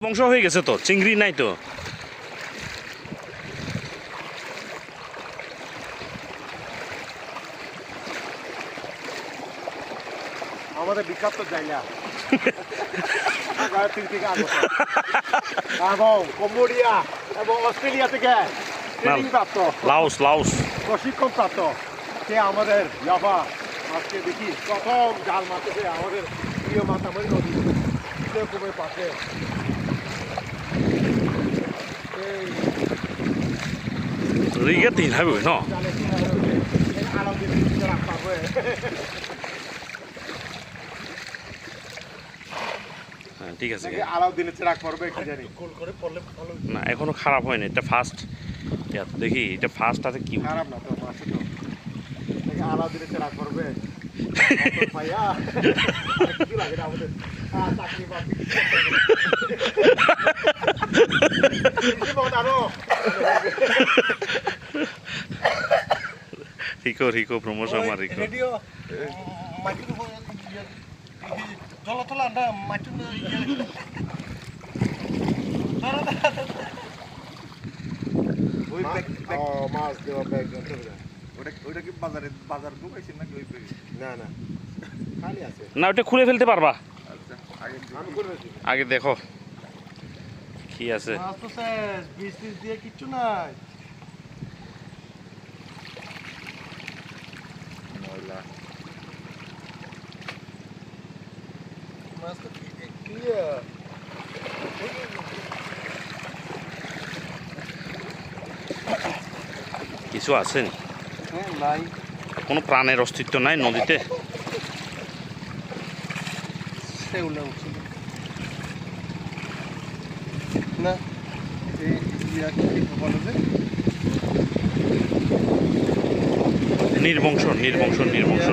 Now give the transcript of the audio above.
বংশ হয়ে গেছে তো, চিংড়ি নাই তো। আমাদের বিখ্যাত জায়গা এবং কম্বোডিয়া এবং অস্ট্রেলিয়া থেকে ট্রেনিং প্রাপ্ত লাউস লাউস প্রশিক্ষণ প্রাপ্ত সে আমাদের ইয়াফা আজকে দেখি প্রথম জাল মারতেছে আমাদের প্রিয় মাতামারি নদী কুমের পাশে। রিগে তিন হবে ন। হ্যাঁ ঠিক আছে। আলাউদ্দিনের চেরাক পড়বে কি জানি না এখনো খারাপ হয়নি, এটা ফার্স্ট। দেখি এটা ফার্স্ট আছে কি খারাপ না তো মাসে তো আলাউদ্দিনের চেরাক পড়বে ভাইয়া কি লাগে না আমাদের চাকরি বাকরি রিকো রিকো প্রমোশন আমার রিকো রেডিও মাইক্রো চলা চলা না মাইক্রো ওই মাছ দেওয়া ব্যাগ ওটা কি বাজার ঢুকাইছেন নাকি ওই ব্যাগে? না না খালি আছে। না ওটা খুলে ফেলতে পারবা। আচ্ছা আগে আমি করে দিই। আগে দেখো কি আছে। মাছ তো শেষ, বীজ দিয়ে কিচ্ছু নাই। ময়লা মাছ তো ক্লিয়ার। কিছু আছে নি? হ্যাঁ নাই, কোনো প্রাণের অস্তিত্ব নাই নদীতে। সেগুলো উঠছিল না এই বলে যে নির্বংশ নির্বংশ নির্বংশ